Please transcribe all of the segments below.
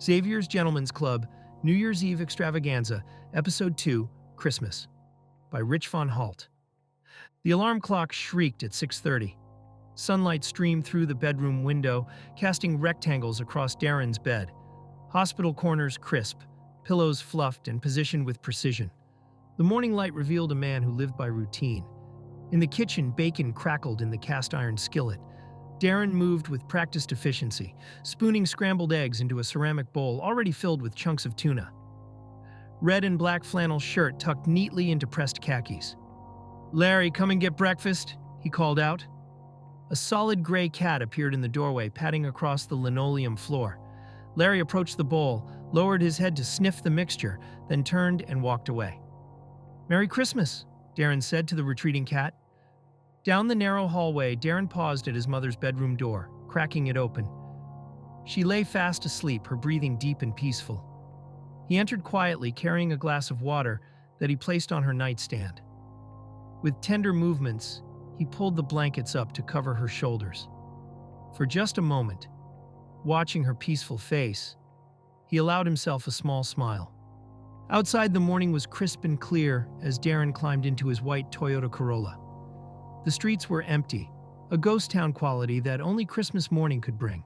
Xavier's Gentleman's Club, New Year's Eve Extravaganza, Episode 2, Christmas, by Rich von Halt. The alarm clock shrieked at 6:30. Sunlight streamed through the bedroom window, casting rectangles across Darin's bed. Hospital corners crisp, pillows fluffed and positioned with precision. The morning light revealed a man who lived by routine. In the kitchen, bacon crackled in the cast-iron skillet. Darin moved with practiced efficiency, spooning scrambled eggs into a ceramic bowl already filled with chunks of tuna. Red and black flannel shirt tucked neatly into pressed khakis. "Larry, come and get breakfast," he called out. A solid gray cat appeared in the doorway, padding across the linoleum floor. Larry approached the bowl, lowered his head to sniff the mixture, then turned and walked away. "Merry Christmas," Darin said to the retreating cat. Down the narrow hallway, Darin paused at his mother's bedroom door, cracking it open. She lay fast asleep, her breathing deep and peaceful. He entered quietly, carrying a glass of water that he placed on her nightstand. With tender movements, he pulled the blankets up to cover her shoulders. For just a moment, watching her peaceful face, he allowed himself a small smile. Outside, the morning was crisp and clear as Darin climbed into his white Toyota Corolla. The streets were empty, a ghost town quality that only Christmas morning could bring.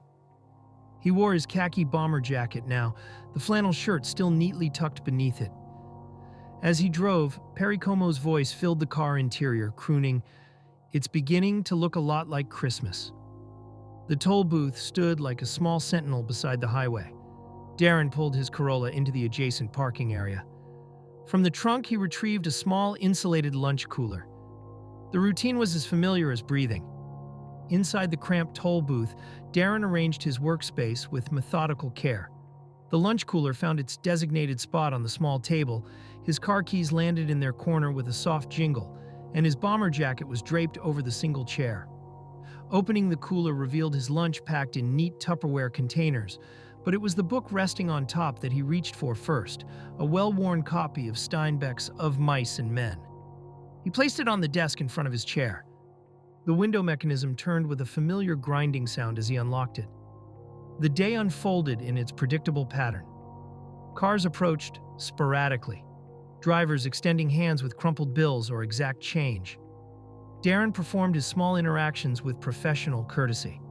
He wore his khaki bomber jacket now, the flannel shirt still neatly tucked beneath it. As he drove, Perry Como's voice filled the car interior, crooning, "It's beginning to look a lot like Christmas." The toll booth stood like a small sentinel beside the highway. Darin pulled his Corolla into the adjacent parking area. From the trunk, he retrieved a small insulated lunch cooler. The routine was as familiar as breathing. Inside the cramped toll booth, Darin arranged his workspace with methodical care. The lunch cooler found its designated spot on the small table, his car keys landed in their corner with a soft jingle, and his bomber jacket was draped over the single chair. Opening the cooler revealed his lunch packed in neat Tupperware containers, but it was the book resting on top that he reached for first, a well-worn copy of Steinbeck's Of Mice and Men. He placed it on the desk in front of his chair. The window mechanism turned with a familiar grinding sound as he unlocked it. The day unfolded in its predictable pattern. Cars approached sporadically, drivers extending hands with crumpled bills or exact change. Darin performed his small interactions with professional courtesy.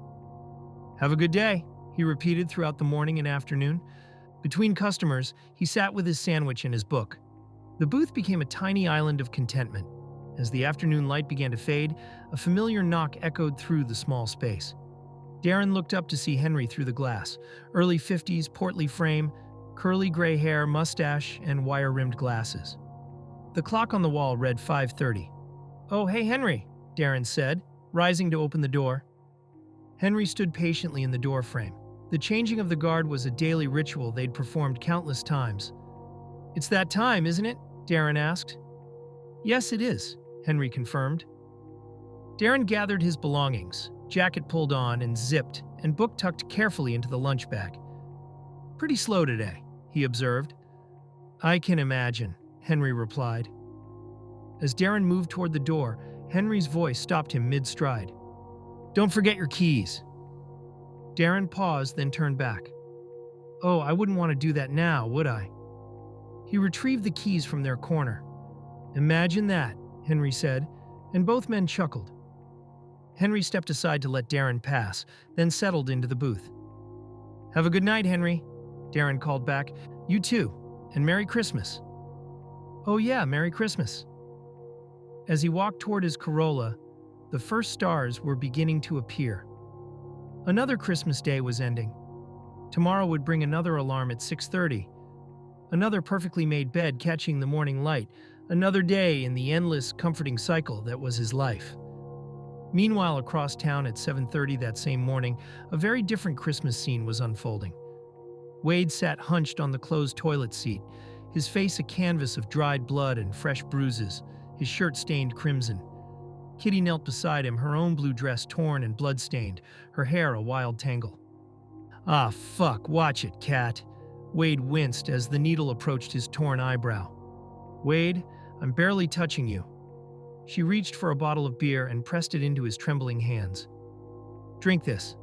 "Have a good day," he repeated throughout the morning and afternoon. Between customers, he sat with his sandwich and his book. The booth became a tiny island of contentment. As the afternoon light began to fade, a familiar knock echoed through the small space. Darin looked up to see Henry through the glass. Early 50s, portly frame, curly gray hair, mustache, and wire-rimmed glasses. The clock on the wall read 5:30. "Oh, hey, Henry," Darin said, rising to open the door. Henry stood patiently in the doorframe. The changing of the guard was a daily ritual they'd performed countless times. "It's that time, isn't it?" Darin asked. "Yes, it is," Henry confirmed. Darin gathered his belongings, jacket pulled on and zipped, and book tucked carefully into the lunch bag. "Pretty slow today," he observed. "I can imagine," Henry replied. As Darin moved toward the door, Henry's voice stopped him mid-stride. "Don't forget your keys." Darin paused, then turned back. "Oh, I wouldn't want to do that now, would I?" He retrieved the keys from their corner. "Imagine that," Henry said, and both men chuckled. Henry stepped aside to let Darin pass, then settled into the booth. "Have a good night, Henry," Darin called back. "You too, and Merry Christmas." "Oh yeah, Merry Christmas." As he walked toward his Corolla, the first stars were beginning to appear. Another Christmas day was ending. Tomorrow would bring another alarm at 6:30. Another perfectly made bed catching the morning light. Another day in the endless, comforting cycle that was his life. Meanwhile, across town at 7:30 that same morning, a very different Christmas scene was unfolding. Wade sat hunched on the closed toilet seat, his face a canvas of dried blood and fresh bruises, his shirt stained crimson. Kitty knelt beside him, her own blue dress torn and blood-stained, her hair a wild tangle. "Ah, fuck, watch it, cat." Wade winced as the needle approached his torn eyebrow. "Wade, I'm barely touching you." She reached for a bottle of beer and pressed it into his trembling hands. "Drink this."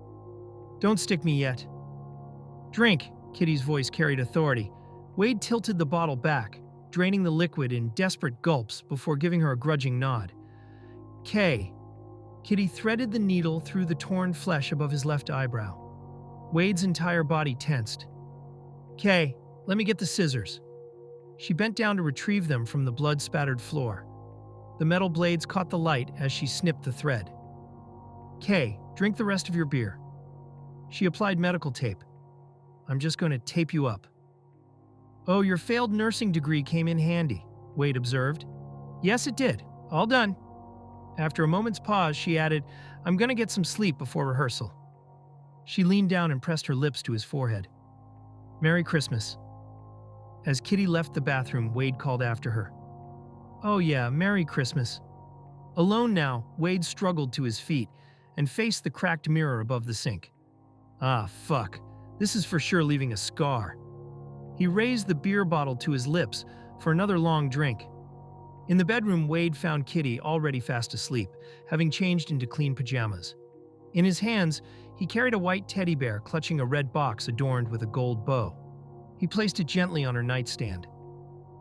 "Don't stick me yet." "Drink," Kitty's voice carried authority. Wade tilted the bottle back, draining the liquid in desperate gulps before giving her a grudging nod. "Kay." Kitty threaded the needle through the torn flesh above his left eyebrow. Wade's entire body tensed. "Kay, let me get the scissors." She bent down to retrieve them from the blood-spattered floor. The metal blades caught the light as she snipped the thread. "Kay, drink the rest of your beer." She applied medical tape. "I'm just going to tape you up." "Oh, your failed nursing degree came in handy," Wade observed. "Yes, it did. All done." After a moment's pause, she added, "I'm going to get some sleep before rehearsal." She leaned down and pressed her lips to his forehead. "Merry Christmas." As Kitty left the bathroom, Wade called after her. "Oh yeah, Merry Christmas." Alone now, Wade struggled to his feet and faced the cracked mirror above the sink. Ah, fuck. This is for sure leaving a scar. He raised the beer bottle to his lips for another long drink. In the bedroom, Wade found Kitty already fast asleep, having changed into clean pajamas. In his hands, he carried a white teddy bear clutching a red box adorned with a gold bow. He placed it gently on her nightstand.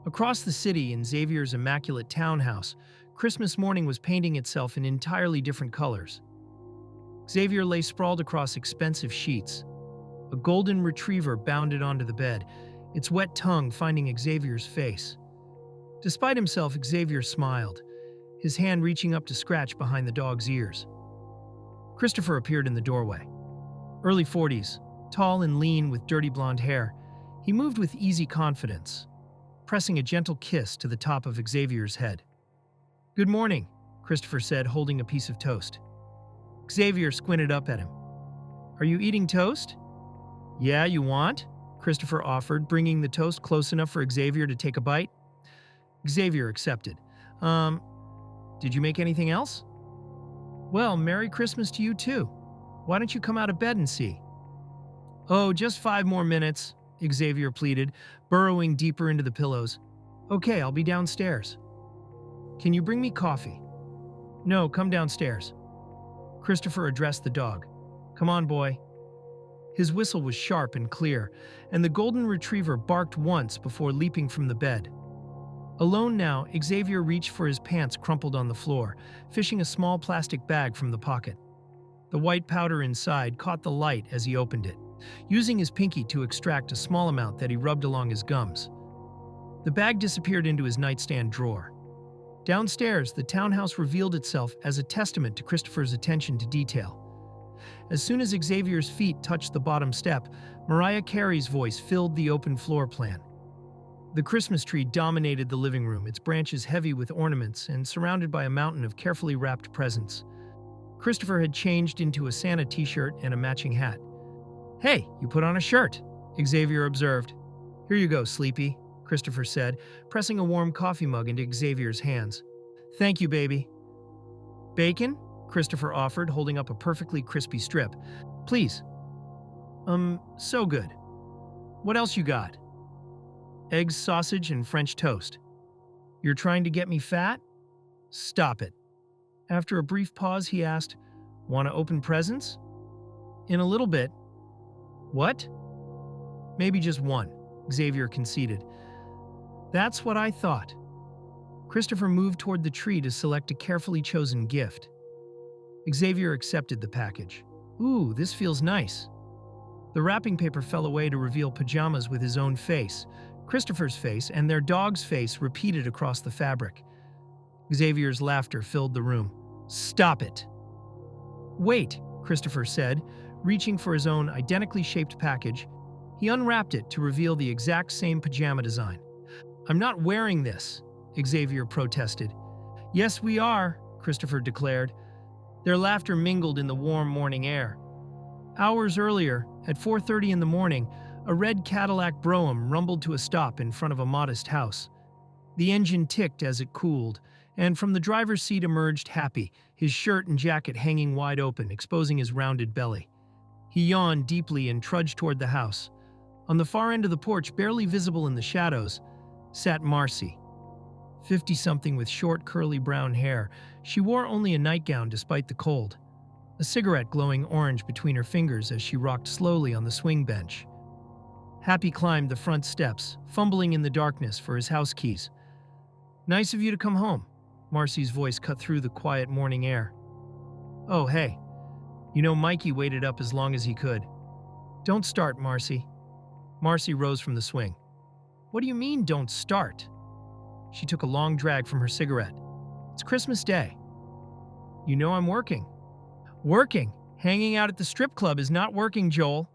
Across the city, in Xavier's immaculate townhouse, Christmas morning was painting itself in entirely different colors. Xavier lay sprawled across expensive sheets. A golden retriever bounded onto the bed, its wet tongue finding Xavier's face. Despite himself, Xavier smiled, his hand reaching up to scratch behind the dog's ears. Christopher appeared in the doorway. Early 40s, tall and lean with dirty blonde hair, he moved with easy confidence, pressing a gentle kiss to the top of Xavier's head. "Good morning," Christopher said, holding a piece of toast. Xavier squinted up at him. "Are you eating toast?" "Yeah, you want?" Christopher offered, bringing the toast close enough for Xavier to take a bite. Xavier accepted. Did you make anything else?" "Well, Merry Christmas to you too. Why don't you come out of bed and see?" "Oh, just 5 more minutes," Xavier pleaded, burrowing deeper into the pillows. "Okay, I'll be downstairs." "Can you bring me coffee?" "No, come downstairs." Christopher addressed the dog. "Come on, boy." His whistle was sharp and clear, and the golden retriever barked once before leaping from the bed. Alone now, Xavier reached for his pants crumpled on the floor, fishing a small plastic bag from the pocket. The white powder inside caught the light as he opened it, using his pinky to extract a small amount that he rubbed along his gums. The bag disappeared into his nightstand drawer. Downstairs, the townhouse revealed itself as a testament to Christopher's attention to detail. As soon as Xavier's feet touched the bottom step, Mariah Carey's voice filled the open floor plan. The Christmas tree dominated the living room, its branches heavy with ornaments and surrounded by a mountain of carefully wrapped presents. Christopher had changed into a Santa t-shirt and a matching hat. "Hey, you put on a shirt," Xavier observed. "Here you go, Sleepy," Christopher said, pressing a warm coffee mug into Xavier's hands. "Thank you, baby." "Bacon?" Christopher offered, holding up a perfectly crispy strip. "Please." So good. What else you got?" "Eggs, sausage, and French toast." "You're trying to get me fat?" "Stop it." After a brief pause, he asked, "Want to open presents?" "In a little bit." "What?" "Maybe just one," Xavier conceded. "That's what I thought." Christopher moved toward the tree to select a carefully chosen gift. Xavier accepted the package. "Ooh, this feels nice." The wrapping paper fell away to reveal pajamas with his own face, Christopher's face, and their dog's face repeated across the fabric. Xavier's laughter filled the room. "Stop it." "Wait," Christopher said, reaching for his own identically shaped package. He unwrapped it to reveal the exact same pajama design. "I'm not wearing this," Xavier protested. "Yes, we are," Christopher declared. Their laughter mingled in the warm morning air. Hours earlier, at 4:30 in the morning, a red Cadillac Brougham rumbled to a stop in front of a modest house. The engine ticked as it cooled, and from the driver's seat emerged Happy, his shirt and jacket hanging wide open, exposing his rounded belly. He yawned deeply and trudged toward the house. On the far end of the porch, barely visible in the shadows, sat Marcy. 50-something with short, curly brown hair, she wore only a nightgown despite the cold, a cigarette glowing orange between her fingers as she rocked slowly on the swing bench. Happy climbed the front steps, fumbling in the darkness for his house keys. "Nice of you to come home," Marcy's voice cut through the quiet morning air. "Oh, hey. You know Mikey waited up as long as he could." "Don't start, Marcy." Marcy rose from the swing. "What do you mean, don't start?" She took a long drag from her cigarette. "It's Christmas Day." "You know I'm working." "Working? Hanging out at the strip club is not working, Joel."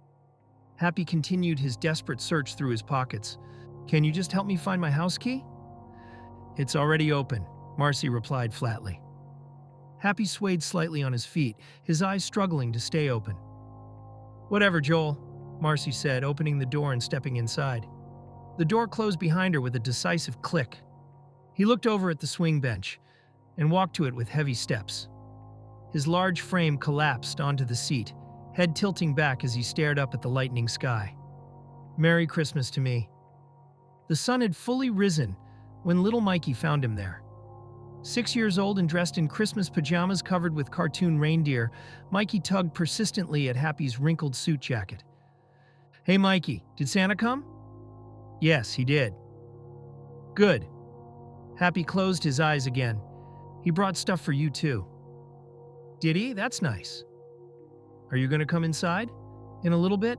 Happy continued his desperate search through his pockets. "Can you just help me find my house key?" "It's already open," Marcy replied flatly. Happy swayed slightly on his feet, his eyes struggling to stay open. "Whatever, Joel," Marcy said, opening the door and stepping inside. The door closed behind her with a decisive click. He looked over at the swing bench and walked to it with heavy steps. His large frame collapsed onto the seat, head tilting back as he stared up at the lightening sky. "Merry Christmas to me." The sun had fully risen when little Mikey found him there. 6 years old and dressed in Christmas pajamas covered with cartoon reindeer, Mikey tugged persistently at Happy's wrinkled suit jacket. "Hey, Mikey, did Santa come?" "Yes, he did." "Good." Happy closed his eyes again. "He brought stuff for you, too." "Did he? That's nice." "Are you going to come inside? In a little bit?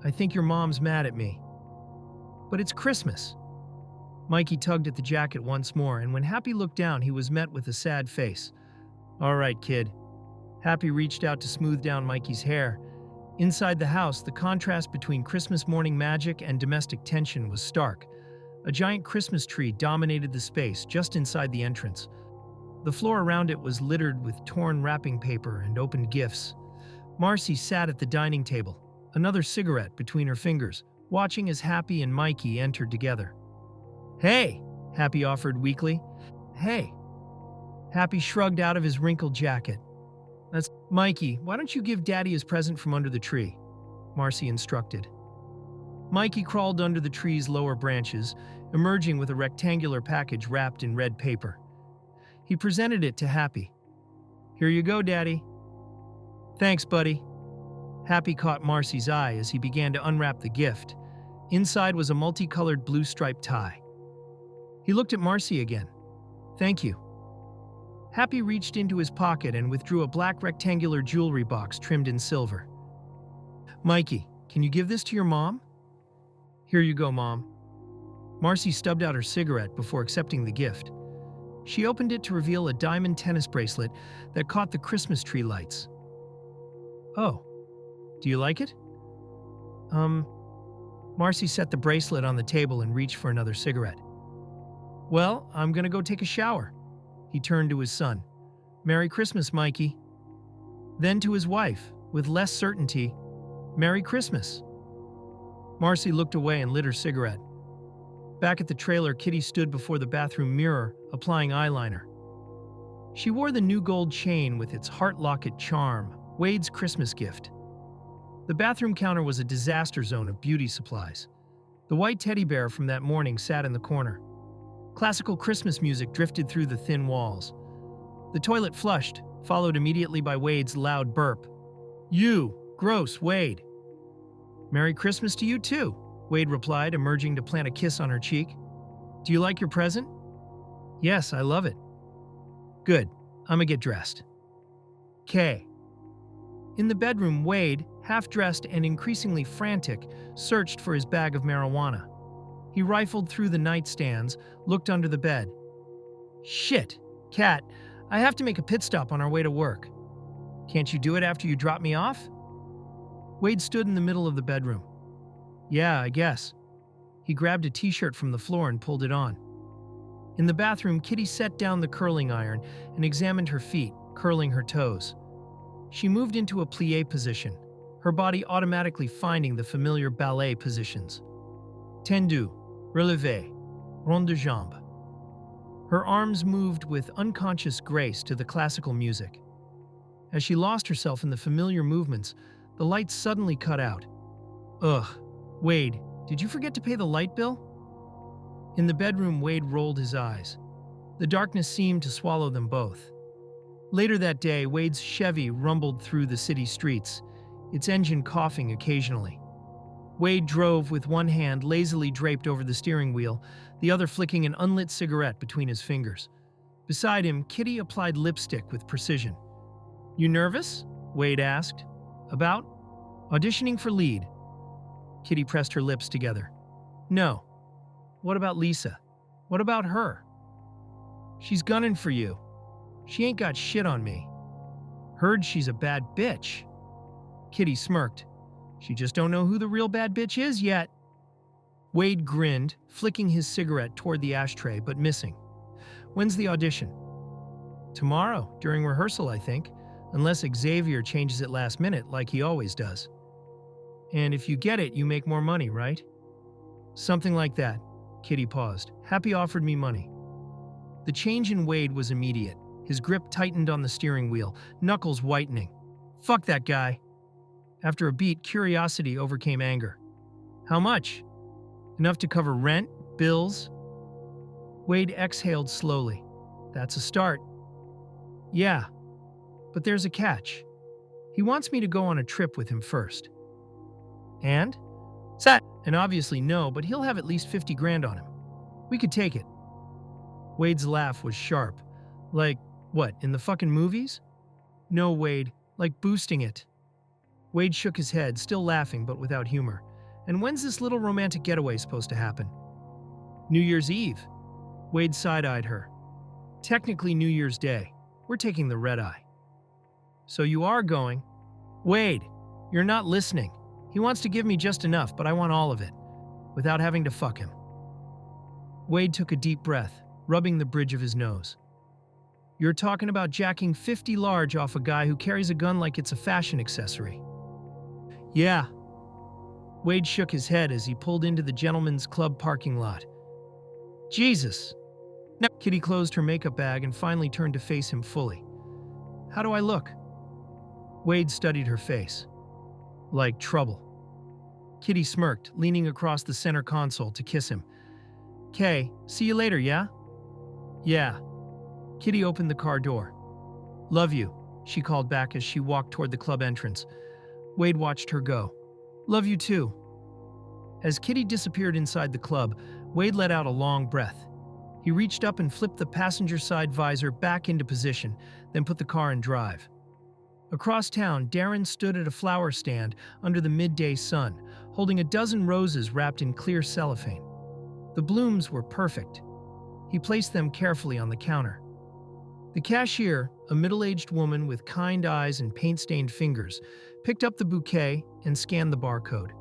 I think your mom's mad at me." "But it's Christmas." Mikey tugged at the jacket once more, and when Happy looked down, he was met with a sad face. "All right, kid." Happy reached out to smooth down Mikey's hair. Inside the house, the contrast between Christmas morning magic and domestic tension was stark. A giant Christmas tree dominated the space just inside the entrance. The floor around it was littered with torn wrapping paper and opened gifts. Marcy sat at the dining table, another cigarette between her fingers, watching as Happy and Mikey entered together. "Hey," Happy offered weakly. "Hey." Happy shrugged out of his wrinkled jacket. "That's Mikey, why don't you give Daddy his present from under the tree?" Marcy instructed. Mikey crawled under the tree's lower branches, emerging with a rectangular package wrapped in red paper. He presented it to Happy. "Here you go, Daddy." "Thanks, buddy." Happy caught Marcy's eye as he began to unwrap the gift. Inside was a multicolored blue-striped tie. He looked at Marcy again. "Thank you." Happy reached into his pocket and withdrew a black rectangular jewelry box trimmed in silver. "Mikey, can you give this to your mom?" "Here you go, Mom." Marcy stubbed out her cigarette before accepting the gift. She opened it to reveal a diamond tennis bracelet that caught the Christmas tree lights. "Oh, do you like it?" Marcy set the bracelet on the table and reached for another cigarette. "Well, I'm gonna go take a shower." He turned to his son. "Merry Christmas, Mikey." Then to his wife, with less certainty, "Merry Christmas." Marcy looked away and lit her cigarette. Back at the trailer, Kitty stood before the bathroom mirror, applying eyeliner. She wore the new gold chain with its heart locket charm, Wade's Christmas gift. The bathroom counter was a disaster zone of beauty supplies. The white teddy bear from that morning sat in the corner. Classical Christmas music drifted through the thin walls. The toilet flushed, followed immediately by Wade's loud burp. "You! Gross, Wade!" "Merry Christmas to you too," Wade replied, emerging to plant a kiss on her cheek. "Do you like your present?" "Yes, I love it." "Good. I'ma get dressed." K. In the bedroom, Wade, half-dressed and increasingly frantic, searched for his bag of marijuana. He rifled through the nightstands, looked under the bed. "Shit, Kat, I have to make a pit stop on our way to work." "Can't you do it after you drop me off?" Wade stood in the middle of the bedroom. "Yeah, I guess." He grabbed a t-shirt from the floor and pulled it on. In the bathroom, Kitty set down the curling iron and examined her feet, curling her toes. She moved into a plie position, her body automatically finding the familiar ballet positions. Tendu, relevé, rond de jambe. Her arms moved with unconscious grace to the classical music. As she lost herself in the familiar movements, the lights suddenly cut out. "Ugh, Wade, did you forget to pay the light bill?" In the bedroom, Wade rolled his eyes. The darkness seemed to swallow them both. Later that day, Wade's Chevy rumbled through the city streets, its engine coughing occasionally. Wade drove with one hand lazily draped over the steering wheel, the other flicking an unlit cigarette between his fingers. Beside him, Kitty applied lipstick with precision. "You nervous?" Wade asked. "About?" "Auditioning for lead." Kitty pressed her lips together. "No." "What about Lisa?" "What about her?" "She's gunning for you. She ain't got shit on me." "Heard she's a bad bitch." Kitty smirked. "She just don't know who the real bad bitch is yet." Wade grinned, flicking his cigarette toward the ashtray, but missing. "When's the audition?" "Tomorrow, during rehearsal, I think, unless Xavier changes it last minute like he always does." "And if you get it, you make more money, right?" "Something like that." Kitty paused. "Happy offered me money." The change in Wade was immediate. His grip tightened on the steering wheel, knuckles whitening. "Fuck that guy." After a beat, curiosity overcame anger. "How much?" "Enough to cover rent, bills." Wade exhaled slowly. "That's a start." "Yeah, but there's a catch. He wants me to go on a trip with him first." "And?" "Set." "And obviously no, but he'll have at least 50 grand on him. We could take it." Wade's laugh was sharp. "Like, what, in the fucking movies?" "No, Wade, like boosting it." Wade shook his head, still laughing but without humor. "And when's this little romantic getaway supposed to happen?" "New Year's Eve." Wade side-eyed her. "Technically New Year's Day. We're taking the red-eye." "So you are going?" "Wade, you're not listening. He wants to give me just enough, but I want all of it, without having to fuck him." Wade took a deep breath, rubbing the bridge of his nose. "You're talking about jacking 50 large off a guy who carries a gun like it's a fashion accessory." "Yeah." Wade shook his head as he pulled into the gentleman's club parking lot. "Jesus." Now, Kitty closed her makeup bag and finally turned to face him fully. "How do I look?" Wade studied her face. "Like trouble." Kitty smirked, leaning across the center console to kiss him. "'Kay, see you later, yeah?" "Yeah." Kitty opened the car door. "Love you," she called back as she walked toward the club entrance. Wade watched her go. "Love you too." As Kitty disappeared inside the club, Wade let out a long breath. He reached up and flipped the passenger side visor back into position, then put the car in drive. Across town, Darin stood at a flower stand under the midday sun, holding a dozen roses wrapped in clear cellophane. The blooms were perfect. He placed them carefully on the counter. The cashier, a middle-aged woman with kind eyes and paint-stained fingers, picked up the bouquet and scanned the barcode.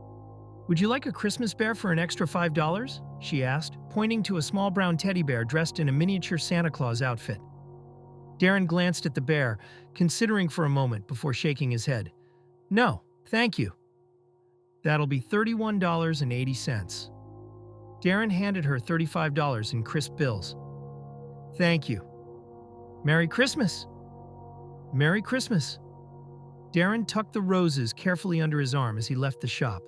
"Would you like a Christmas bear for an extra $5? She asked, pointing to a small brown teddy bear dressed in a miniature Santa Claus outfit. Darin glanced at the bear, considering for a moment before shaking his head. "No, thank you." "That'll be $31.80. Darin handed her $35 in crisp bills. "Thank you." "Merry Christmas." "Merry Christmas." Darin tucked the roses carefully under his arm as he left the shop.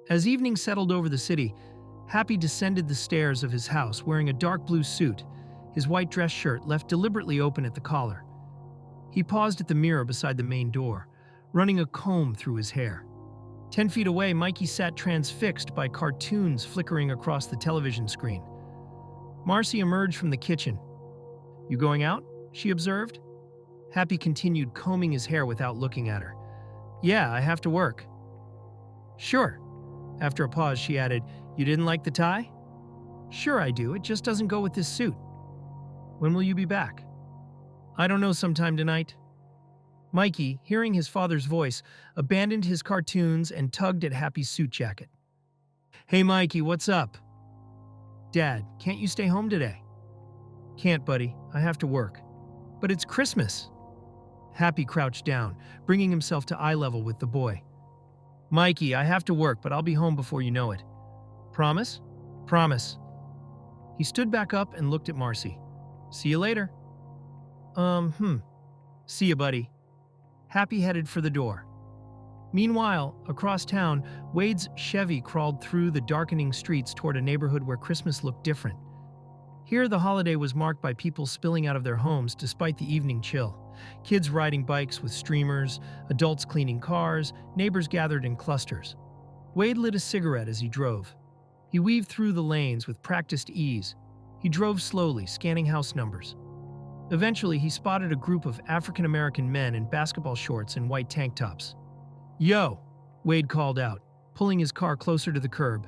As evening settled over the city, Happy descended the stairs of his house wearing a dark blue suit, his white dress shirt left deliberately open at the collar. He paused at the mirror beside the main door, running a comb through his hair. 10 feet away, Mikey sat transfixed by cartoons flickering across the television screen. Marcy emerged from the kitchen. "You going out?" she observed. Happy continued combing his hair without looking at her. "Yeah, I have to work." "Sure." After a pause, she added, "You didn't like the tie?" "Sure I do, it just doesn't go with this suit." "When will you be back?" "I don't know, sometime tonight." Mikey, hearing his father's voice, abandoned his cartoons and tugged at Happy's suit jacket. "Hey Mikey, what's up?" "Dad, can't you stay home today?" "Can't, buddy. I have to work." "But it's Christmas." Happy crouched down, bringing himself to eye level with the boy. "Mikey, I have to work, but I'll be home before you know it." "Promise?" "Promise." He stood back up and looked at Marcy. "See you later." See you, buddy." Happy headed for the door. Meanwhile, across town, Wade's Chevy crawled through the darkening streets toward a neighborhood where Christmas looked different. Here, the holiday was marked by people spilling out of their homes despite the evening chill. Kids riding bikes with streamers, adults cleaning cars, neighbors gathered in clusters. Wade lit a cigarette as he drove. He weaved through the lanes with practiced ease. He drove slowly, scanning house numbers. Eventually, he spotted a group of African-American men in basketball shorts and white tank tops. "Yo," Wade called out, pulling his car closer to the curb.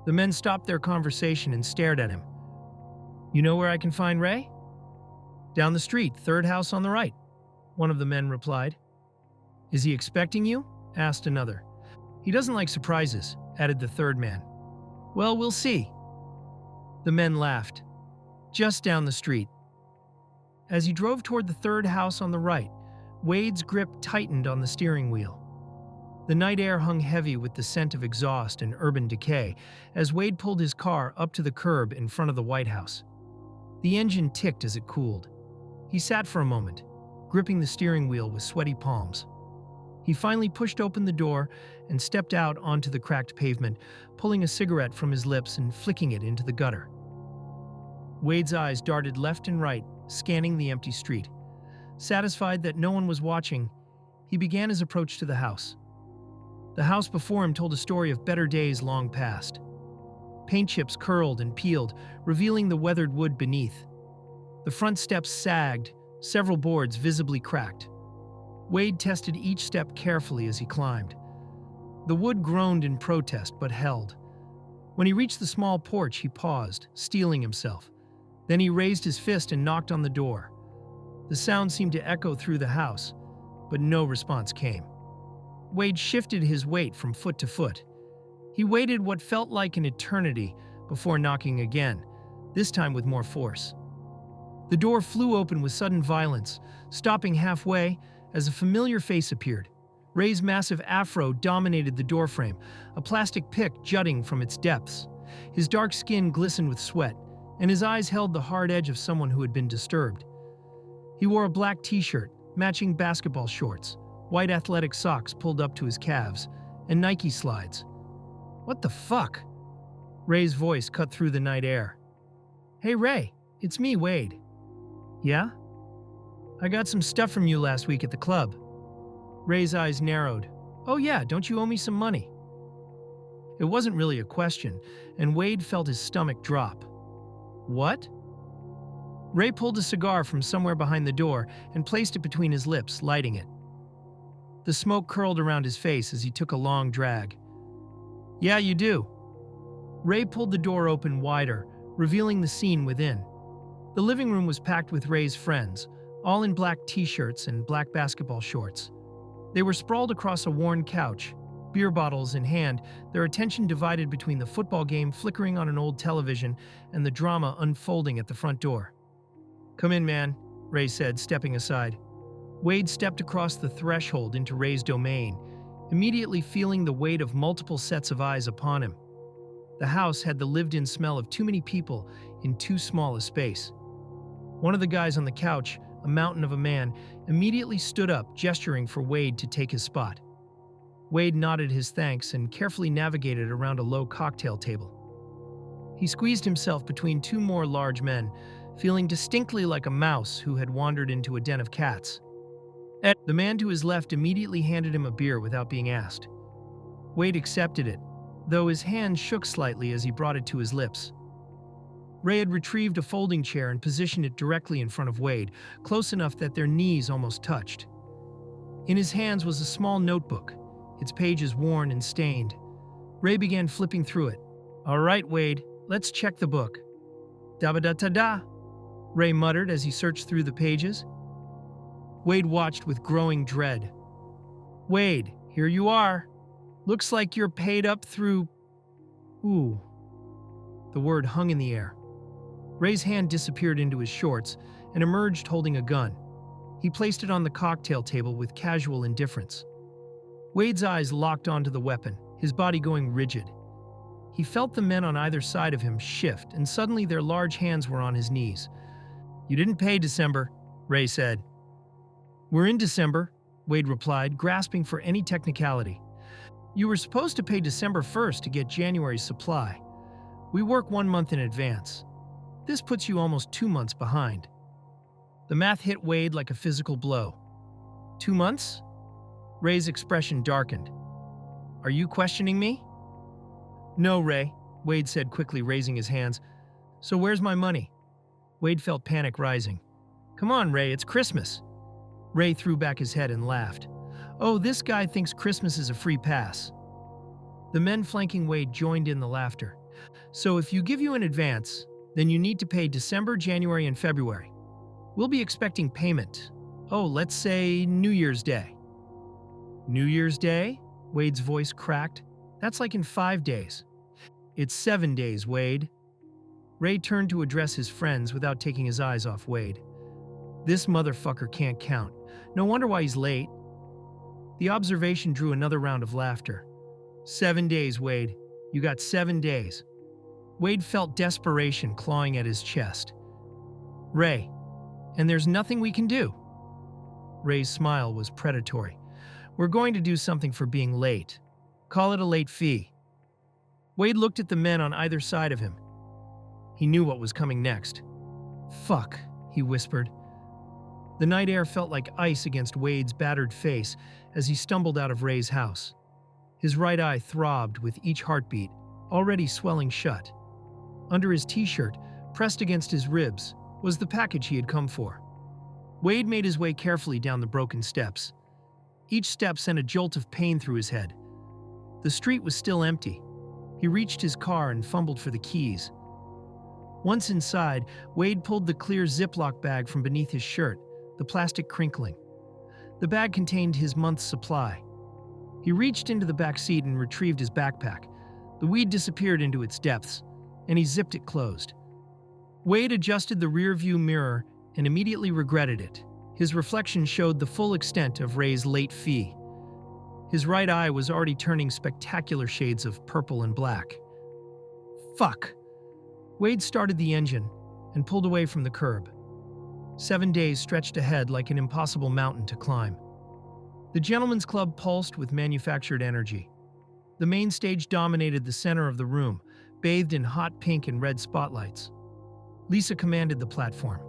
The men stopped their conversation and stared at him. "You know where I can find Ray?" "Down the street, third house on the right," one of the men replied. "Is he expecting you?" asked another. "He doesn't like surprises," added the third man. "Well, we'll see." The men laughed. "Just down the street." As he drove toward the third house on the right, Wade's grip tightened on the steering wheel. The night air hung heavy with the scent of exhaust and urban decay as Wade pulled his car up to the curb in front of the White House. The engine ticked as it cooled. He sat for a moment, gripping the steering wheel with sweaty palms. He finally pushed open the door and stepped out onto the cracked pavement, pulling a cigarette from his lips and flicking it into the gutter. Wade's eyes darted left and right, scanning the empty street. Satisfied that no one was watching, he began his approach to the house. The house before him told a story of better days long past. Paint chips curled and peeled, revealing the weathered wood beneath. The front steps sagged, several boards visibly cracked. Wade tested each step carefully as he climbed. The wood groaned in protest but held. When he reached the small porch, he paused, steeling himself. Then he raised his fist and knocked on the door. The sound seemed to echo through the house, but no response came. Wade shifted his weight from foot to foot. He waited what felt like an eternity before knocking again, this time with more force. The door flew open with sudden violence, stopping halfway as a familiar face appeared. Ray's massive afro dominated the doorframe, a plastic pick jutting from its depths. His dark skin glistened with sweat, and his eyes held the hard edge of someone who had been disturbed. He wore a black t-shirt, matching basketball shorts, white athletic socks pulled up to his calves, and Nike slides. "What the fuck?" Ray's voice cut through the night air. "Hey Ray, it's me, Wade." "Yeah? I got some stuff from you last week at the club." Ray's eyes narrowed. "Oh yeah, don't you owe me some money?" It wasn't really a question, and Wade felt his stomach drop. "What?" Ray pulled a cigar from somewhere behind the door and placed it between his lips, lighting it. The smoke curled around his face as he took a long drag. "Yeah, you do." Ray pulled the door open wider, revealing the scene within. The living room was packed with Ray's friends, all in black t-shirts and black basketball shorts. They were sprawled across a worn couch, beer bottles in hand, their attention divided between the football game flickering on an old television and the drama unfolding at the front door. "Come in, man," Ray said, stepping aside. Wade stepped across the threshold into Ray's domain, immediately feeling the weight of multiple sets of eyes upon him. The house had the lived-in smell of too many people in too small a space. One of the guys on the couch, a mountain of a man, immediately stood up, gesturing for Wade to take his spot. Wade nodded his thanks and carefully navigated around a low cocktail table. He squeezed himself between two more large men, feeling distinctly like a mouse who had wandered into a den of cats. The man to his left immediately handed him a beer without being asked. Wade accepted it, though his hand shook slightly as he brought it to his lips. Ray had retrieved a folding chair and positioned it directly in front of Wade, close enough that their knees almost touched. In his hands was a small notebook, its pages worn and stained. Ray began flipping through it. "All right, Wade, let's check the book." "Da-ba-da-ta-da," Ray muttered as he searched through the pages. Wade watched with growing dread. "Wade, here you are. Looks like you're paid up through..." "Ooh." The word hung in the air. Ray's hand disappeared into his shorts and emerged holding a gun. He placed it on the cocktail table with casual indifference. Wade's eyes locked onto the weapon, his body going rigid. He felt the men on either side of him shift, and suddenly their large hands were on his knees. "You didn't pay December," Ray said. "We're in December," Wade replied, grasping for any technicality. "You were supposed to pay December 1st to get January's supply. We work 1 month in advance. This puts you almost 2 months behind." The math hit Wade like a physical blow. 2 months? Ray's expression darkened. Are you questioning me? No, Ray, Wade said quickly, raising his hands. So where's my money? Wade felt panic rising. Come on, Ray, it's Christmas. Ray threw back his head and laughed. Oh, this guy thinks Christmas is a free pass. The men flanking Wade joined in the laughter. So if you give you an advance, then you need to pay December, January, and February. We'll be expecting payment. Oh, let's say New Year's Day. New Year's Day? Wade's voice cracked. That's like in 5 days. It's 7 days, Wade. Ray turned to address his friends without taking his eyes off Wade. This motherfucker can't count. No wonder why he's late. The observation drew another round of laughter. 7 days, Wade. You got 7 days. Wade felt desperation clawing at his chest. Ray, and there's nothing we can do. Ray's smile was predatory. We're going to do something for being late. Call it a late fee. Wade looked at the men on either side of him. He knew what was coming next. Fuck, he whispered. The night air felt like ice against Wade's battered face as he stumbled out of Ray's house. His right eye throbbed with each heartbeat, already swelling shut. Under his t-shirt, pressed against his ribs, was the package he had come for. Wade made his way carefully down the broken steps. Each step sent a jolt of pain through his head. The street was still empty. He reached his car and fumbled for the keys. Once inside, Wade pulled the clear Ziploc bag from beneath his shirt, the plastic crinkling. The bag contained his month's supply. He reached into the back seat and retrieved his backpack. The weed disappeared into its depths, and he zipped it closed. Wade adjusted the rearview mirror and immediately regretted it. His reflection showed the full extent of Ray's late fee. His right eye was already turning spectacular shades of purple and black. Fuck! Wade started the engine and pulled away from the curb. 7 days stretched ahead like an impossible mountain to climb. The Gentlemen's Club pulsed with manufactured energy. The main stage dominated the center of the room, bathed in hot pink and red spotlights. Lisa commanded the platform.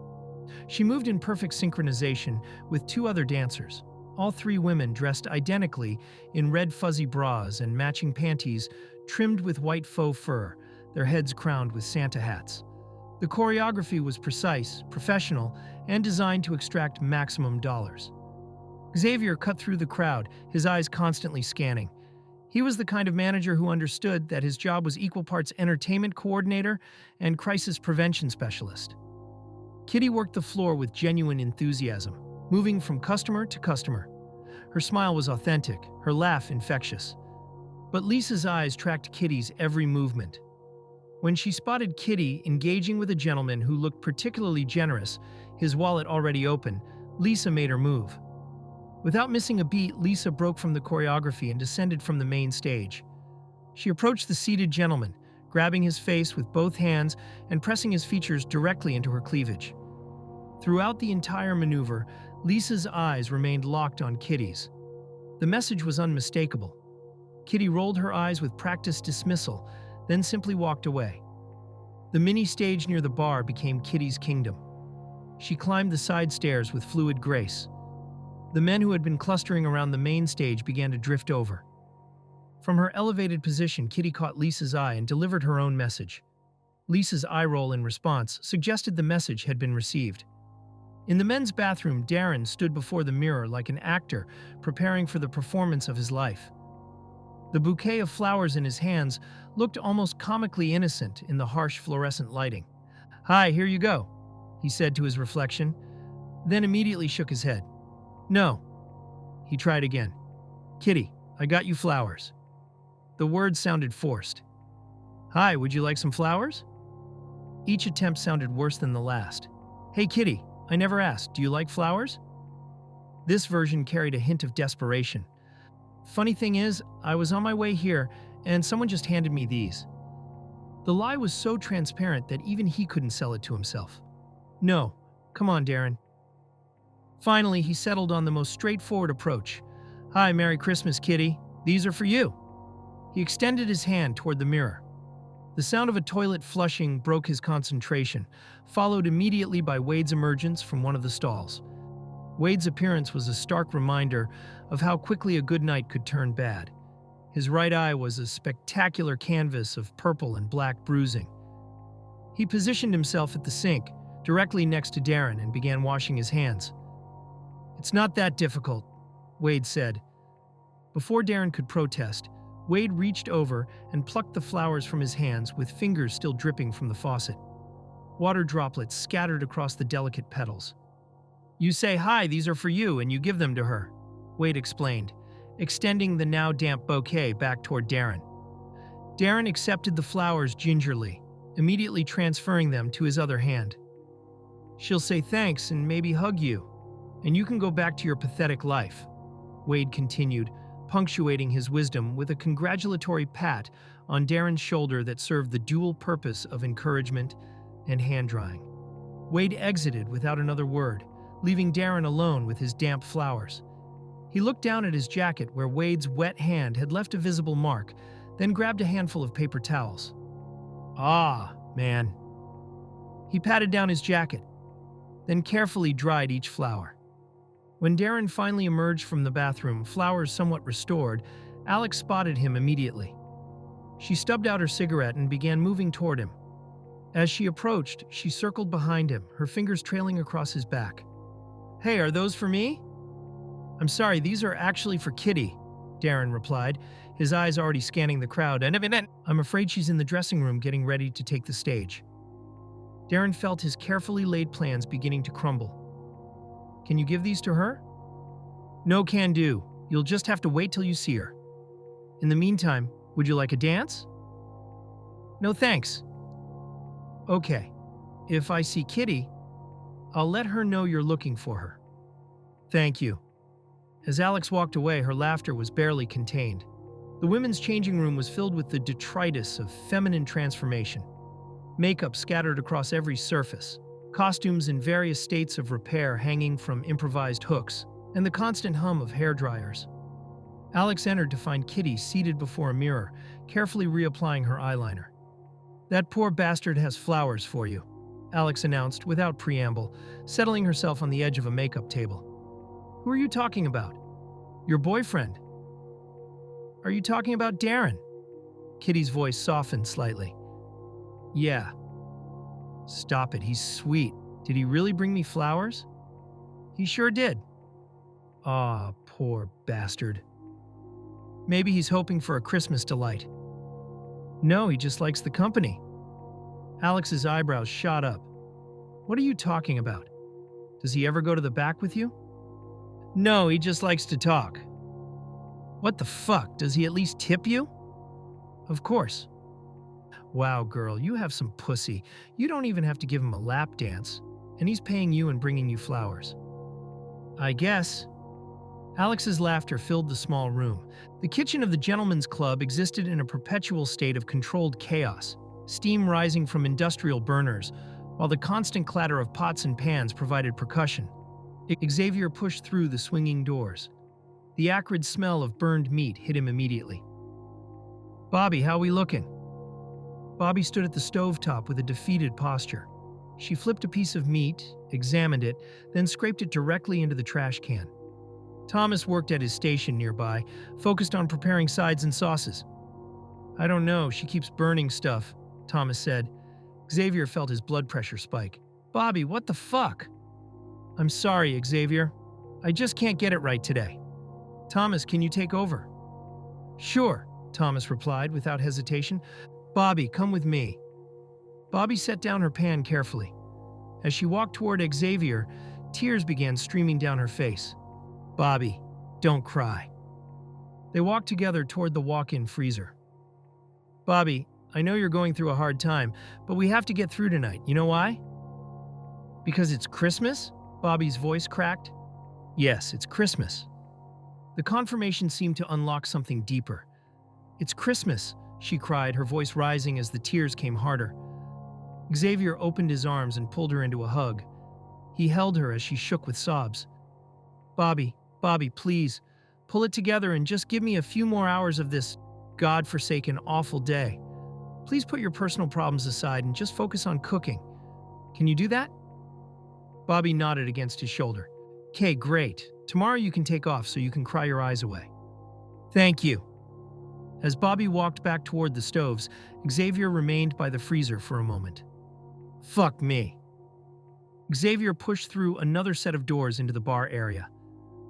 She moved in perfect synchronization with 2 other dancers, all 3 women dressed identically in red fuzzy bras and matching panties trimmed with white faux fur, their heads crowned with Santa hats. The choreography was precise, professional, and designed to extract maximum dollars. Xavier cut through the crowd, his eyes constantly scanning. He was the kind of manager who understood that his job was equal parts entertainment coordinator and crisis prevention specialist. Kitty worked the floor with genuine enthusiasm, moving from customer to customer. Her smile was authentic, her laugh infectious. But Lisa's eyes tracked Kitty's every movement. When she spotted Kitty engaging with a gentleman who looked particularly generous, his wallet already open, Lisa made her move. Without missing a beat, Lisa broke from the choreography and descended from the main stage. She approached the seated gentleman, grabbing his face with both hands and pressing his features directly into her cleavage. Throughout the entire maneuver, Lisa's eyes remained locked on Kitty's. The message was unmistakable. Kitty rolled her eyes with practiced dismissal, then simply walked away. The mini stage near the bar became Kitty's kingdom. She climbed the side stairs with fluid grace. The men who had been clustering around the main stage began to drift over. From her elevated position, Kitty caught Lisa's eye and delivered her own message. Lisa's eye roll in response suggested the message had been received. In the men's bathroom, Darin stood before the mirror like an actor preparing for the performance of his life. The bouquet of flowers in his hands looked almost comically innocent in the harsh fluorescent lighting. "Hi, here you go," he said to his reflection, then immediately shook his head. "No." He tried again. "Kitty, I got you flowers." The words sounded forced. "Hi, would you like some flowers?" Each attempt sounded worse than the last. "Hey, Kitty, I never asked, do you like flowers?" This version carried a hint of desperation. "Funny thing is, I was on my way here, and someone just handed me these." The lie was so transparent that even he couldn't sell it to himself. "No. Come on, Darin." Finally, he settled on the most straightforward approach. "Hi, Merry Christmas, Kitty. These are for you." He extended his hand toward the mirror. The sound of a toilet flushing broke his concentration, followed immediately by Wade's emergence from one of the stalls. Wade's appearance was a stark reminder of how quickly a good night could turn bad. His right eye was a spectacular canvas of purple and black bruising. He positioned himself at the sink, directly next to Darin, and began washing his hands. "It's not that difficult," Wade said. Before Darin could protest, Wade reached over and plucked the flowers from his hands with fingers still dripping from the faucet. Water droplets scattered across the delicate petals. "You say, 'Hi, these are for you,' and you give them to her," Wade explained, extending the now damp bouquet back toward Darin. Darin accepted the flowers gingerly, immediately transferring them to his other hand. "She'll say thanks and maybe hug you, and you can go back to your pathetic life," Wade continued, punctuating his wisdom with a congratulatory pat on Darin's shoulder that served the dual purpose of encouragement and hand-drying. Wade exited without another word, leaving Darin alone with his damp flowers. He looked down at his jacket where Wade's wet hand had left a visible mark, then grabbed a handful of paper towels. "Ah, man." He patted down his jacket, then carefully dried each flower. When Darin finally emerged from the bathroom, flowers somewhat restored, Alex spotted him immediately. She stubbed out her cigarette and began moving toward him. As she approached, she circled behind him, her fingers trailing across his back. "Hey, are those for me?" "I'm sorry, these are actually for Kitty," Darin replied, his eyes already scanning the crowd. "I'm afraid she's in the dressing room getting ready to take the stage." Darin felt his carefully laid plans beginning to crumble. "Can you give these to her?" "No can do. You'll just have to wait till you see her. In the meantime, would you like a dance?" "No thanks." "Okay. If I see Kitty, I'll let her know you're looking for her." "Thank you." As Alex walked away, her laughter was barely contained. The women's changing room was filled with the detritus of feminine transformation. Makeup scattered across every surface, costumes in various states of repair hanging from improvised hooks, and the constant hum of hairdryers. Alex entered to find Kitty seated before a mirror, carefully reapplying her eyeliner. "That poor bastard has flowers for you," Alex announced without preamble, settling herself on the edge of a makeup table. "Who are you talking about?" "Your boyfriend." "Are you talking about Darin?" Kitty's voice softened slightly. "Yeah." "Stop it, he's sweet. Did he really bring me flowers?" "He sure did." "Aw, poor bastard. Maybe he's hoping for a Christmas delight." "No, he just likes the company." Alex's eyebrows shot up. "What are you talking about? Does he ever go to the back with you?" "No, he just likes to talk." "What the fuck? Does he at least tip you?" "Of course." "Wow, girl, you have some pussy. You don't even have to give him a lap dance, and he's paying you and bringing you flowers." "I guess." Alex's laughter filled the small room. The kitchen of the gentlemen's club existed in a perpetual state of controlled chaos, steam rising from industrial burners, while the constant clatter of pots and pans provided percussion. Xavier pushed through the swinging doors. The acrid smell of burned meat hit him immediately. "Bobby, how we looking?" Bobby stood at the stovetop with a defeated posture. She flipped a piece of meat, examined it, then scraped it directly into the trash can. Thomas worked at his station nearby, focused on preparing sides and sauces. "I don't know, she keeps burning stuff," Thomas said. Xavier felt his blood pressure spike. "Bobby, what the fuck?" "I'm sorry, Xavier. I just can't get it right today." "Thomas, can you take over?" "Sure," Thomas replied without hesitation. "Bobby, come with me." Bobby set down her pan carefully. As she walked toward Xavier, tears began streaming down her face. "Bobby, don't cry." They walked together toward the walk-in freezer. "Bobby, I know you're going through a hard time, but we have to get through tonight. You know why?" "Because it's Christmas?" Bobby's voice cracked. "Yes, it's Christmas." The confirmation seemed to unlock something deeper. "It's Christmas," she cried, her voice rising as the tears came harder. Xavier opened his arms and pulled her into a hug. He held her as she shook with sobs. Bobby, please, pull it together and just give me a few more hours of this God-forsaken, awful day. Please put your personal problems aside and just focus on cooking. Can you do that?" Bobby nodded against his shoulder. "Okay, great. Tomorrow you can take off so you can cry your eyes away." "Thank you." As Bobby walked back toward the stoves, Xavier remained by the freezer for a moment. Fuck me. Xavier pushed through another set of doors into the bar area.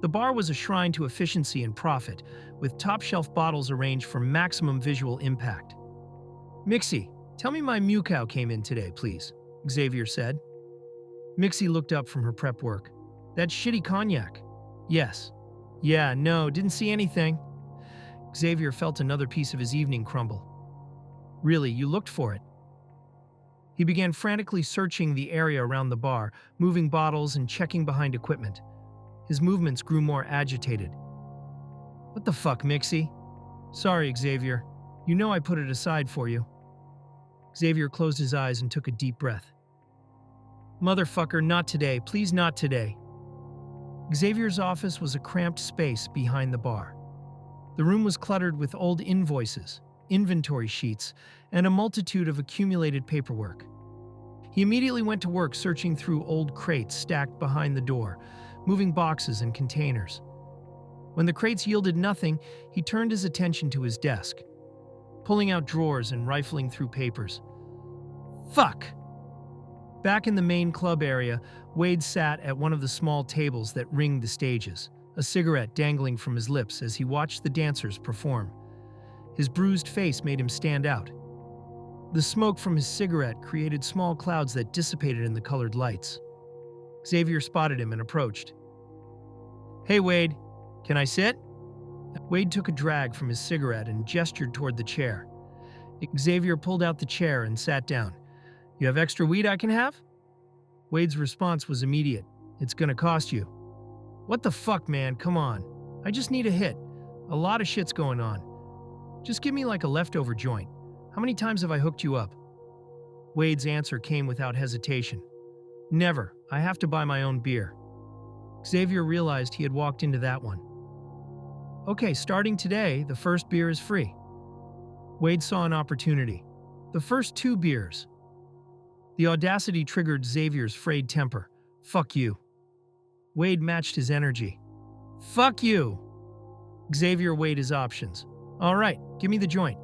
The bar was a shrine to efficiency and profit, with top-shelf bottles arranged for maximum visual impact. Mixie, tell me my mew cow came in today, please, Xavier said. Mixie looked up from her prep work. That shitty cognac. Yes. Yeah, no, didn't see anything. Xavier felt another piece of his evening crumble. Really, you looked for it? He began frantically searching the area around the bar, moving bottles and checking behind equipment. His movements grew more agitated. What the fuck, Mixie? Sorry, Xavier. You know I put it aside for you. Xavier closed his eyes and took a deep breath. Motherfucker, not today. Please, not today. Xavier's office was a cramped space behind the bar. The room was cluttered with old invoices, inventory sheets, and a multitude of accumulated paperwork. He immediately went to work searching through old crates stacked behind the door, moving boxes and containers. When the crates yielded nothing, he turned his attention to his desk, pulling out drawers and rifling through papers. Fuck! Back in the main club area, Wade sat at one of the small tables that ringed the stages, a cigarette dangling from his lips as he watched the dancers perform. His bruised face made him stand out. The smoke from his cigarette created small clouds that dissipated in the colored lights. Xavier spotted him and approached. Hey, Wade, can I sit? Wade took a drag from his cigarette and gestured toward the chair. Xavier pulled out the chair and sat down. You have extra weed I can have? Wade's response was immediate. It's gonna cost you. What the fuck, man? Come on. I just need a hit. A lot of shit's going on. Just give me like a leftover joint. How many times have I hooked you up? Wade's answer came without hesitation. Never. I have to buy my own beer. Xavier realized he had walked into that one. Okay, starting today, the first beer is free. Wade saw an opportunity. The first 2 beers. The audacity triggered Xavier's frayed temper. Fuck you. Wade matched his energy. Fuck you. Xavier weighed his options. All right, give me the joint.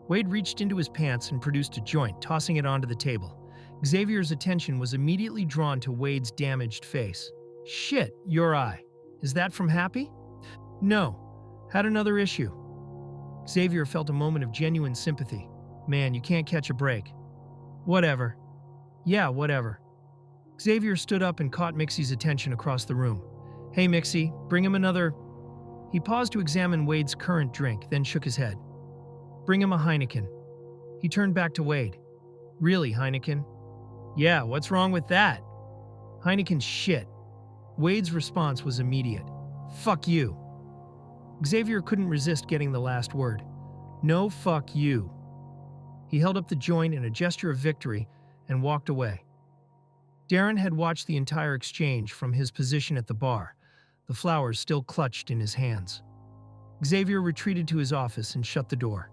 Wade reached into his pants and produced a joint, tossing it onto the table. Xavier's attention was immediately drawn to Wade's damaged face. Shit, your eye. Is that from Happy? No. Had another issue. Xavier felt a moment of genuine sympathy. Man, you can't catch a break. Whatever. Yeah, whatever. Xavier stood up and caught Mixie's attention across the room. Hey, Mixie, bring him another... He paused to examine Wade's current drink, then shook his head. Bring him a Heineken. He turned back to Wade. Really, Heineken? Yeah, what's wrong with that? Heineken's shit. Wade's response was immediate. Fuck you. Xavier couldn't resist getting the last word. No, fuck you. He held up the joint in a gesture of victory and walked away. Darin had watched the entire exchange from his position at the bar, the flowers still clutched in his hands. Xavier retreated to his office and shut the door.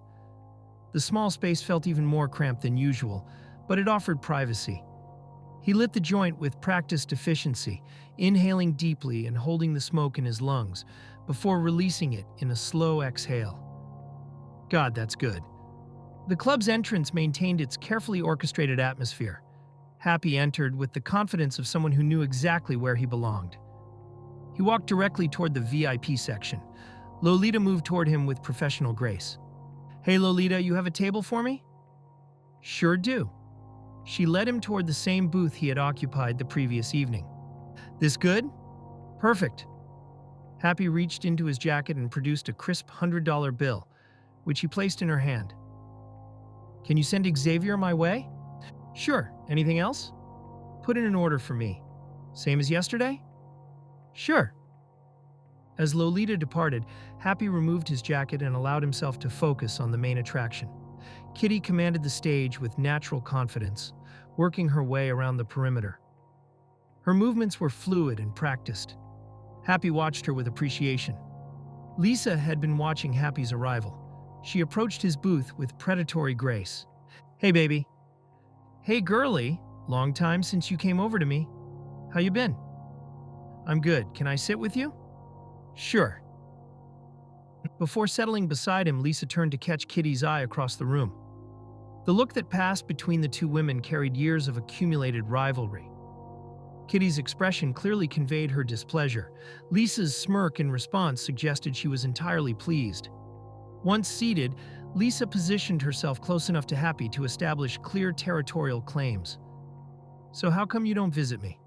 The small space felt even more cramped than usual, but it offered privacy. He lit the joint with practiced efficiency, inhaling deeply and holding the smoke in his lungs, before releasing it in a slow exhale. God, that's good. The club's entrance maintained its carefully orchestrated atmosphere. Happy entered with the confidence of someone who knew exactly where he belonged. He walked directly toward the VIP section. Lolita moved toward him with professional grace. Hey, Lolita, you have a table for me? Sure do. She led him toward the same booth he had occupied the previous evening. This good? Perfect. Happy reached into his jacket and produced a crisp $100 bill, which he placed in her hand. Can you send Xavier my way? Sure. Anything else? Put in an order for me. Same as yesterday? Sure. As Lolita departed, Happy removed his jacket and allowed himself to focus on the main attraction. Kitty commanded the stage with natural confidence, working her way around the perimeter. Her movements were fluid and practiced. Happy watched her with appreciation. Lisa had been watching Happy's arrival. She approached his booth with predatory grace. Hey, baby. Hey, girlie. Long time since you came over to me. How you been? I'm good. Can I sit with you? Sure. Before settling beside him, Lisa turned to catch Kitty's eye across the room. The look that passed between the two women carried years of accumulated rivalry. Kitty's expression clearly conveyed her displeasure. Lisa's smirk in response suggested she was entirely pleased. Once seated, Lisa positioned herself close enough to Happy to establish clear territorial claims. "So how come you don't visit me?"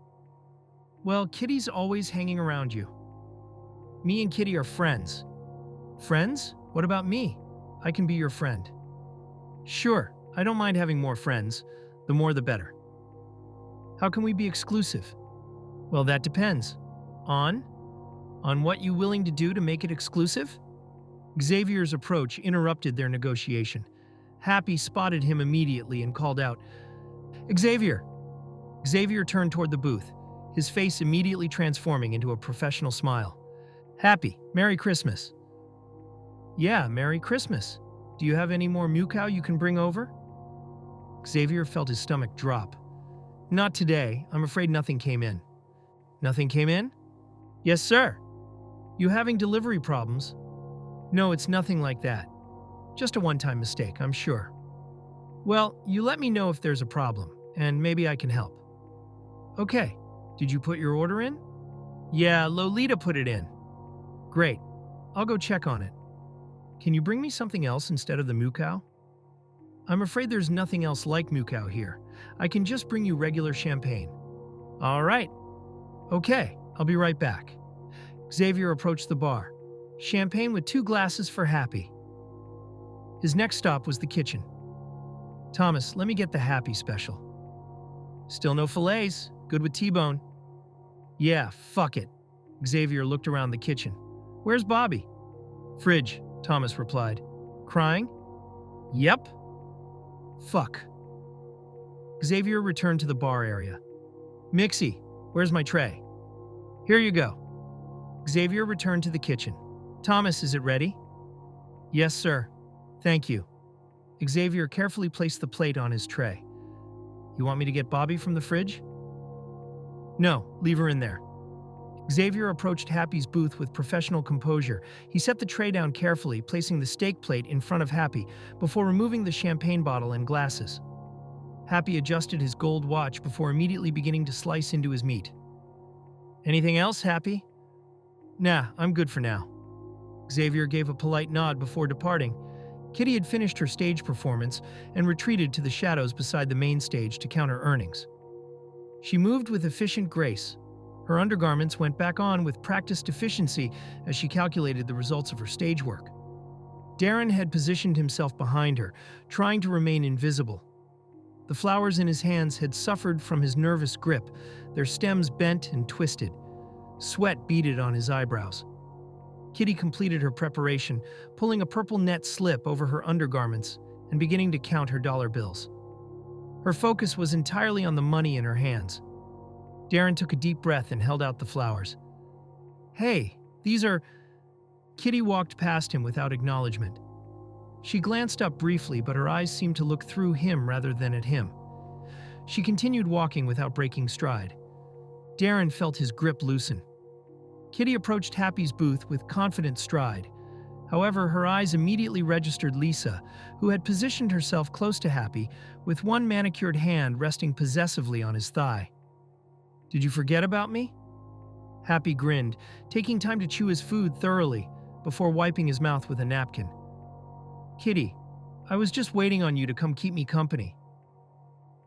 "Well, Kitty's always hanging around you. Me and Kitty are friends." "Friends? What about me? I can be your friend." "Sure, I don't mind having more friends. The more the better." "How can we be exclusive?" "Well, that depends. On what you willing to do to make it exclusive?" Xavier's approach interrupted their negotiation. Happy spotted him immediately and called out, "Xavier!" Xavier turned toward the booth, his face immediately transforming into a professional smile. "Happy, Merry Christmas." "Yeah, Merry Christmas. Do you have any more Mukau you can bring over?" Xavier felt his stomach drop. "Not today. I'm afraid nothing came in." "Nothing came in?" "Yes, sir." "You having delivery problems?" "No, it's nothing like that. Just a one-time mistake, I'm sure." "Well, you let me know if there's a problem, and maybe I can help." "Okay. Did you put your order in?" "Yeah, Lolita put it in." "Great. I'll go check on it. Can you bring me something else instead of the Mukau?" "I'm afraid there's nothing else like Mukau here. I can just bring you regular champagne." "All right." "Okay, I'll be right back." Xavier approached the bar. Champagne with 2 glasses for Happy. His next stop was the kitchen. "Thomas, let me get the Happy special." "Still no fillets. Good with T-bone." "Yeah, fuck it." Xavier looked around the kitchen. "Where's Bobby?" "Fridge," Thomas replied. "Crying?" "Yep." "Fuck." Xavier returned to the bar area. "Mixie, where's my tray?" "Here you go." Xavier returned to the kitchen. "Thomas, is it ready?" "Yes, sir. Thank you." Xavier carefully placed the plate on his tray. "You want me to get Bobby from the fridge?" "No, leave her in there." Xavier approached Happy's booth with professional composure. He set the tray down carefully, placing the steak plate in front of Happy before removing the champagne bottle and glasses. Happy adjusted his gold watch before immediately beginning to slice into his meat. "Anything else, Happy?" "Nah, I'm good for now." Xavier gave a polite nod before departing. Kitty had finished her stage performance and retreated to the shadows beside the main stage to count her earnings. She moved with efficient grace. Her undergarments went back on with practiced efficiency as she calculated the results of her stage work. Darin had positioned himself behind her, trying to remain invisible. The flowers in his hands had suffered from his nervous grip, their stems bent and twisted. Sweat beaded on his eyebrows. Kitty completed her preparation, pulling a purple net slip over her undergarments and beginning to count her dollar bills. Her focus was entirely on the money in her hands. Darin took a deep breath and held out the flowers. "Hey, these are..." Kitty walked past him without acknowledgement. She glanced up briefly, but her eyes seemed to look through him rather than at him. She continued walking without breaking stride. Darin felt his grip loosen. Kitty approached Happy's booth with confident stride. However, her eyes immediately registered Lisa, who had positioned herself close to Happy, with one manicured hand resting possessively on his thigh. "Did you forget about me?" Happy grinned, taking time to chew his food thoroughly before wiping his mouth with a napkin. "Kitty, I was just waiting on you to come keep me company."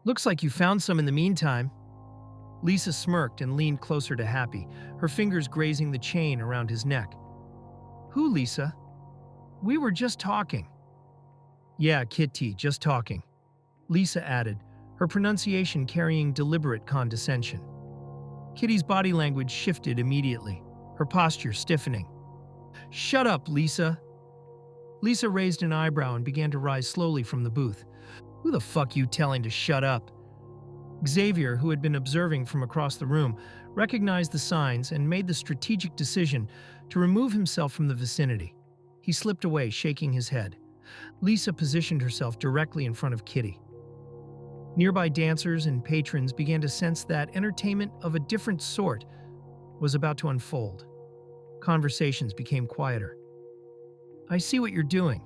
"Looks like you found some in the meantime." Lisa smirked and leaned closer to Happy, her fingers grazing the chain around his neck. "Who, Lisa?" "We were just talking." "Yeah, Kitty, just talking," Lisa added, her pronunciation carrying deliberate condescension. Kitty's body language shifted immediately, her posture stiffening. "Shut up, Lisa." Lisa raised an eyebrow and began to rise slowly from the booth. "Who the fuck you telling to shut up?" Xavier, who had been observing from across the room, recognized the signs and made the strategic decision to remove himself from the vicinity. He slipped away, shaking his head. Lisa positioned herself directly in front of Kitty. Nearby dancers and patrons began to sense that entertainment of a different sort was about to unfold. Conversations became quieter. I see what you're doing.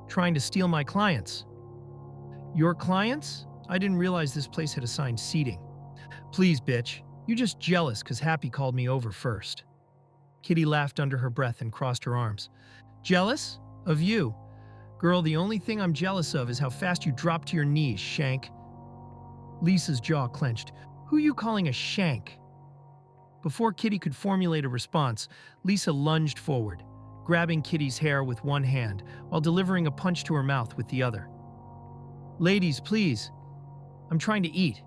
Trying to steal my clients. Your clients? I didn't realize this place had assigned seating. Please, bitch. You just jealous because Happy called me over first. Kitty laughed under her breath and crossed her arms. Jealous? Of you? Girl, the only thing I'm jealous of is how fast you dropped to your knees, Shank. Lisa's jaw clenched. Who you calling a shank? Before Kitty could formulate a response, Lisa lunged forward, grabbing Kitty's hair with one hand while delivering a punch to her mouth with the other. Ladies, please. I'm trying to eat,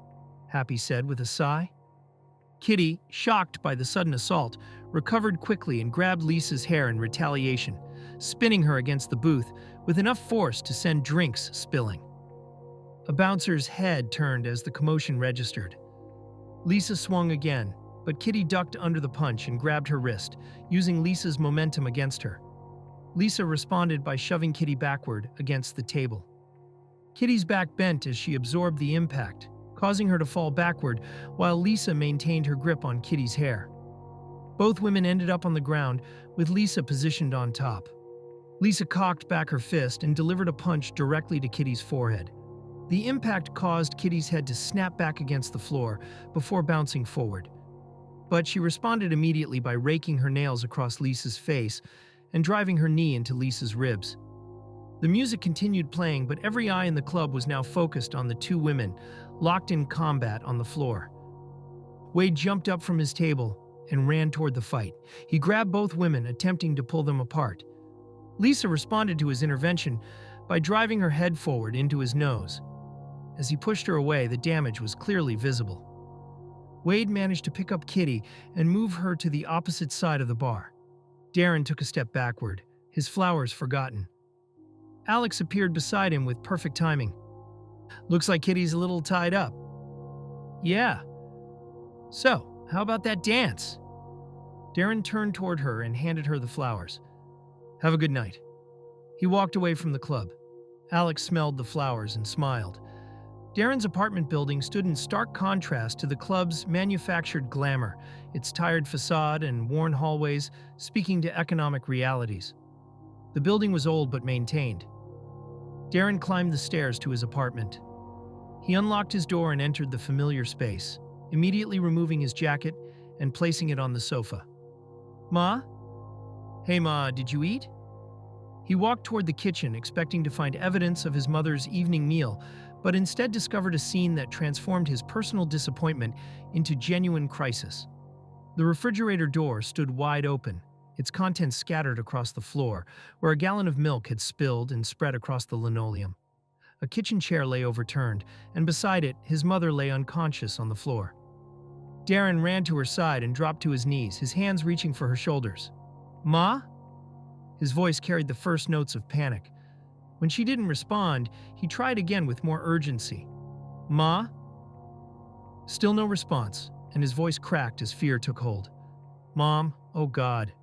Happy said with a sigh. Kitty, shocked by the sudden assault, recovered quickly and grabbed Lisa's hair in retaliation, spinning her against the booth with enough force to send drinks spilling. A bouncer's head turned as the commotion registered. Lisa swung again, but Kitty ducked under the punch and grabbed her wrist, using Lisa's momentum against her. Lisa responded by shoving Kitty backward against the table. Kitty's back bent as she absorbed the impact, causing her to fall backward while Lisa maintained her grip on Kitty's hair. Both women ended up on the ground, with Lisa positioned on top. Lisa cocked back her fist and delivered a punch directly to Kitty's forehead. The impact caused Kitty's head to snap back against the floor before bouncing forward. But she responded immediately by raking her nails across Lisa's face and driving her knee into Lisa's ribs. The music continued playing, but every eye in the club was now focused on the two women, locked in combat on the floor. Wade jumped up from his table and ran toward the fight. He grabbed both women, attempting to pull them apart. Lisa responded to his intervention by driving her head forward into his nose. As he pushed her away, the damage was clearly visible. Wade managed to pick up Kitty and move her to the opposite side of the bar. Darin took a step backward, his flowers forgotten. Alex appeared beside him with perfect timing. Looks like Kitty's a little tied up. Yeah. So, how about that dance? Darin turned toward her and handed her the flowers. Have a good night. He walked away from the club. Alex smelled the flowers and smiled. Darin's apartment building stood in stark contrast to the club's manufactured glamour, its tired facade and worn hallways speaking to economic realities. The building was old but maintained. Darin climbed the stairs to his apartment. He unlocked his door and entered the familiar space, immediately removing his jacket and placing it on the sofa. Ma? Hey Ma, did you eat? He walked toward the kitchen, expecting to find evidence of his mother's evening meal, but instead discovered a scene that transformed his personal disappointment into genuine crisis. The refrigerator door stood wide open, its contents scattered across the floor, where a gallon of milk had spilled and spread across the linoleum. A kitchen chair lay overturned, and beside it, his mother lay unconscious on the floor. Darin ran to her side and dropped to his knees, his hands reaching for her shoulders. Ma? His voice carried the first notes of panic. When she didn't respond, he tried again with more urgency. Ma? Still no response, and his voice cracked as fear took hold. Mom, oh God,